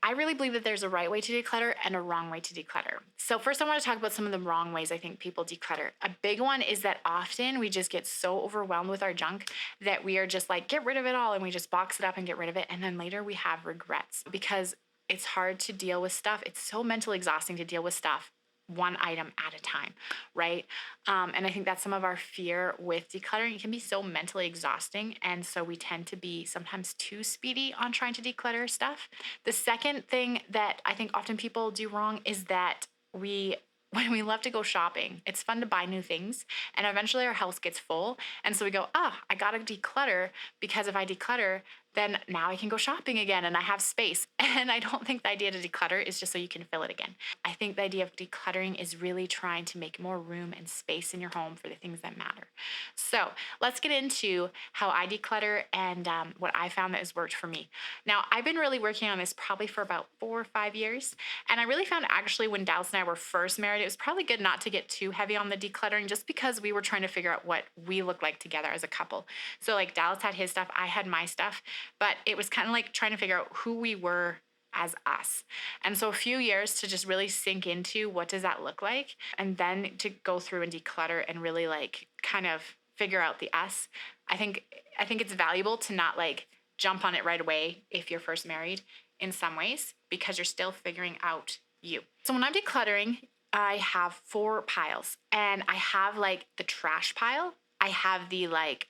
I really believe that there's a right way to declutter and a wrong way to declutter. So, first, I want to talk about some of the wrong ways I think people declutter. A big one is that often we just get so overwhelmed with our junk that we are just like, get rid of it all, and we just box it up and get rid of it. And then later we have regrets because it's hard to deal with stuff. It's so mentally exhausting to deal with stuff one item at a time, right? And I think that's some of our fear with decluttering. It can be so mentally exhausting. And so we tend to be sometimes too speedy on trying to declutter stuff. The second thing that I think often people do wrong is that when we love to go shopping, it's fun to buy new things. And eventually our house gets full. And so we go, I got to declutter because if I declutter, then now I can go shopping again and I have space. And I don't think the idea to declutter is just so you can fill it again. I think the idea of decluttering is really trying to make more room and space in your home for the things that matter. So let's get into how I declutter and what I found that has worked for me. Now, I've been really working on this probably for about 4 or 5 years. And I really found actually when Dallas and I were first married, it was probably good not to get too heavy on the decluttering just because we were trying to figure out what we look like together as a couple. So like Dallas had his stuff, I had my stuff. But it was kind of like trying to figure out who we were as us. And so a few years to just really sink into what does that look like, and then to go through and declutter and really like kind of figure out the us. I think it's valuable to not like jump on it right away if you're first married in some ways because you're still figuring out you. So when I'm decluttering, I have 4 piles, and I have like the trash pile, I have the like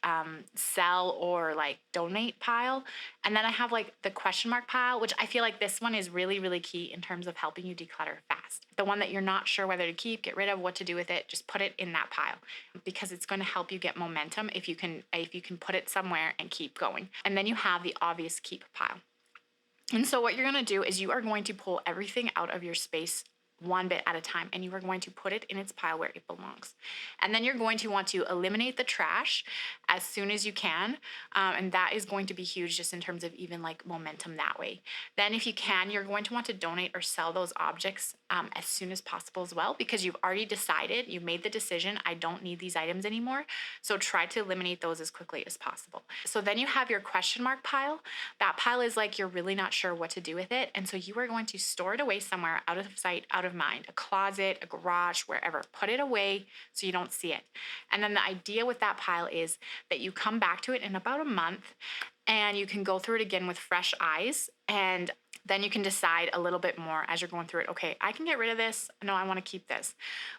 sell or like donate pile. And then I have like the question mark pile, which I feel like this one is really, really key in terms of helping you declutter fast. The one that you're not sure whether to keep, get rid of, what to do with it, just put it in that pile because it's going to help you get momentum if you can put it somewhere and keep going. And then you have the obvious keep pile. And so what you're going to do is you are going to pull everything out of your space one bit at a time, and you are going to put it in its pile where it belongs. And then you're going to want to eliminate the trash as soon as you can. And that is going to be huge just in terms of even like momentum that way. Then if you can, you're going to want to donate or sell those objects as soon as possible as well, because you've already decided, you've made the decision, I don't need these items anymore. So try to eliminate those as quickly as possible. So then you have your question mark pile. That pile is like you're really not sure what to do with it. And so you are going to store it away somewhere out of sight, out of mind, a closet, a garage, wherever. Put it away so you don't see it. And then the idea with that pile is that you come back to it in about a month and you can go through it again with fresh eyes, and then you can decide a little bit more as you're going through it. Okay, I can get rid of this. No, I want to keep this.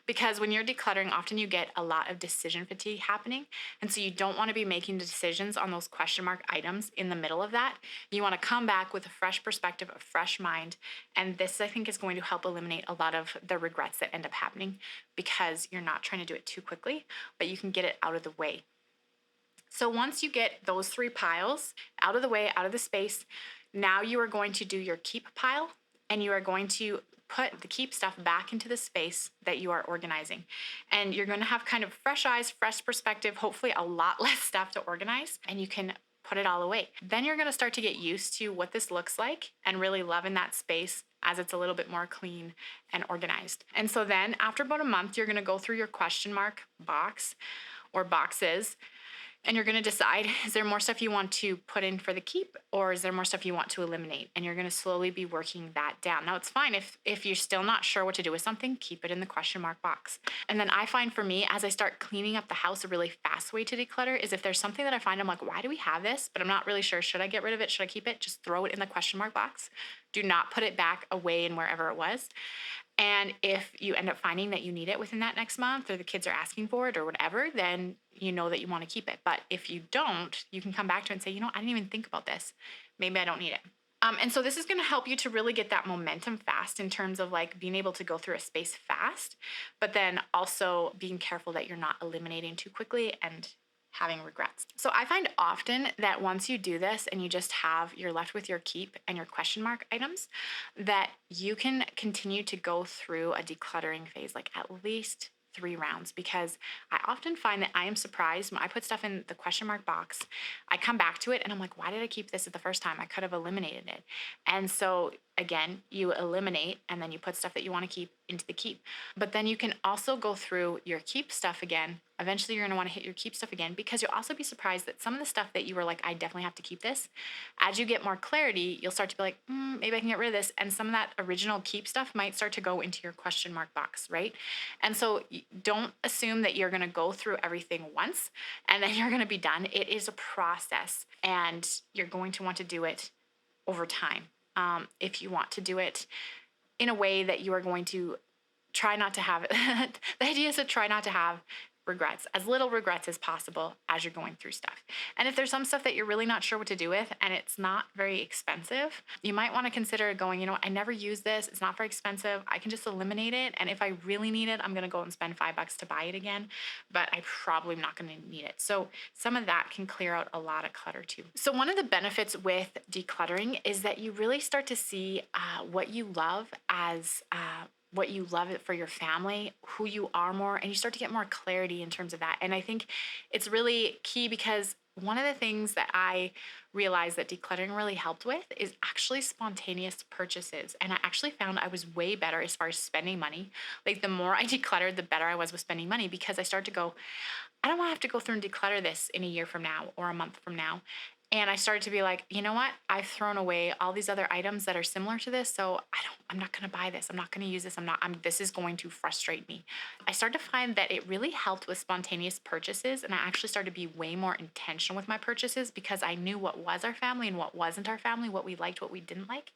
Because when you're decluttering, often you get a lot of decision fatigue happening. And so you don't want to be making decisions on those question mark items in the middle of that. You want to come back with a fresh perspective, a fresh mind. And this, I think, is going to help eliminate a lot of the regrets that end up happening because you're not trying to do it too quickly, but you can get it out of the way. So once you get those 3 piles out of the way, out of the space, now you are going to do your keep pile, and you are going to put the keep stuff back into the space that you are organizing. And you're going to have kind of fresh eyes, fresh perspective, hopefully a lot less stuff to organize, and you can put it all away. Then you're going to start to get used to what this looks like and really loving that space as it's a little bit more clean and organized. And so then after about a month, you're going to go through your question mark box or boxes, and you're going to decide, is there more stuff you want to put in for the keep, or is there more stuff you want to eliminate? And you're going to slowly be working that down. Now, it's fine if you're still not sure what to do with something, keep it in the question mark box. And then I find for me, as I start cleaning up the house, a really fast way to declutter is if there's something that I find I'm like, why do we have this? But I'm not really sure. Should I get rid of it? Should I keep it? Just throw it in the question mark box. Do not put it back away in wherever it was. And if you end up finding that you need it within that next month, or the kids are asking for it or whatever, then you know that you want to keep it. But if you don't, you can come back to it and say, I didn't even think about this. Maybe I don't need it. And so this is going to help you to really get that momentum fast in terms of like being able to go through a space fast, but then also being careful that you're not eliminating too quickly and having regrets. So I find often that once you do this and you're left with your keep and your question mark items, that you can continue to go through a decluttering phase, like at least 3 rounds, because I often find that I am surprised when I put stuff in the question mark box, I come back to it and I'm like, why did I keep this at the first time? I could have eliminated it. And so again, you eliminate and then you put stuff that you want to keep into the keep. But then you can also go through your keep stuff again Eventually, you're going to want to hit your keep stuff again, because you'll also be surprised that some of the stuff that you were like, I definitely have to keep this, as you get more clarity, you'll start to be like, maybe I can get rid of this. And some of that original keep stuff might start to go into your question mark box, right? And so don't assume that you're going to go through everything once and then you're going to be done. It is a process, and you're going to want to do it over time. If you want to do it in a way that you are going to try not to have the idea is to try not to have regrets, as little regrets as possible as you're going through stuff. And if there's some stuff that you're really not sure what to do with and it's not very expensive, you might want to consider going, you know what, I never use this. It's not very expensive. I can just eliminate it. And if I really need it, I'm going to go and spend $5 to buy it again, but I probably am not going to need it. So some of that can clear out a lot of clutter too. So one of the benefits with decluttering is that you really start to see what you love as what you love it for your family, who you are more, and you start to get more clarity in terms of that. And I think it's really key, because one of the things that I realized that decluttering really helped with is actually spontaneous purchases. And I actually found I was way better as far as spending money. Like the more I decluttered, the better I was with spending money, because I started to go, I don't want to have to go through and declutter this in a year from now or a month from now. And I started to be like, you know what? I've thrown away all these other items that are similar to this. So I'm not going to buy this. I'm not going to use this. This is going to frustrate me. I started to find that it really helped with spontaneous purchases. And I actually started to be way more intentional with my purchases, because I knew what was our family and what wasn't our family, what we liked, what we didn't like.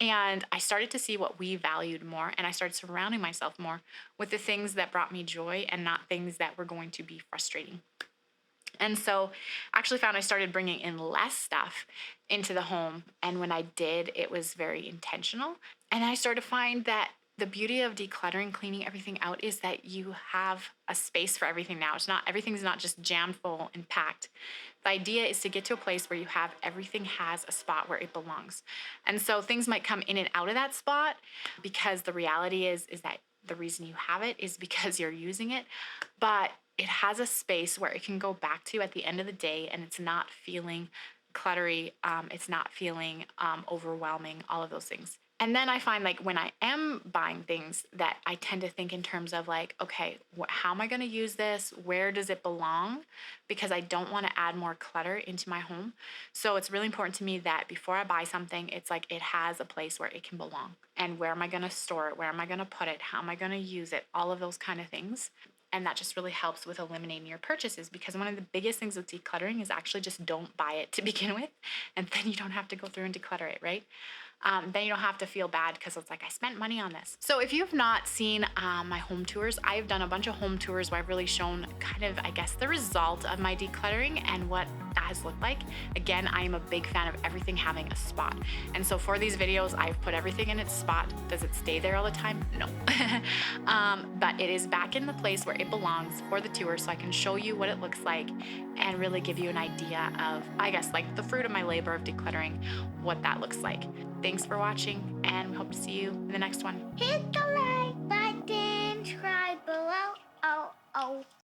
And I started to see what we valued more. And I started surrounding myself more with the things that brought me joy and not things that were going to be frustrating. And so I actually found I started bringing in less stuff into the home. And when I did, it was very intentional. And I started to find that the beauty of decluttering, cleaning everything out, is that you have a space for everything now. Everything's not just jammed full and packed. The idea is to get to a place where everything has a spot where it belongs. And so things might come in and out of that spot, because the reality is that the reason you have it is because you're using it. But it has a space where it can go back to at the end of the day, and it's not feeling cluttery. It's not feeling overwhelming, all of those things. And then I find, like, when I am buying things, that I tend to think in terms of like, okay, how am I going to use this? Where does it belong? Because I don't want to add more clutter into my home. So it's really important to me that before I buy something, it's like it has a place where it can belong. And where am I going to store it? Where am I going to put it? How am I going to use it? All of those kind of things. And that just really helps with eliminating your purchases, because one of the biggest things with decluttering is actually just don't buy it to begin with. And then you don't have to go through and declutter it, right? Then you don't have to feel bad, because it's like, I spent money on this. So if you've not seen my home tours, I've done a bunch of home tours where I've really shown kind of, I guess, the result of my decluttering and what that has looked like. Again, I am a big fan of everything having a spot. And so for these videos, I've put everything in its spot. Does it stay there all the time? No. But it is back in the place where it belongs for the tour, so I can show you what it looks like and really give you an idea of, I guess, like the fruit of my labor of decluttering, what that looks like. Thanks for watching, and we hope to see you in the next one. Hit the like button, subscribe below. Oh, oh.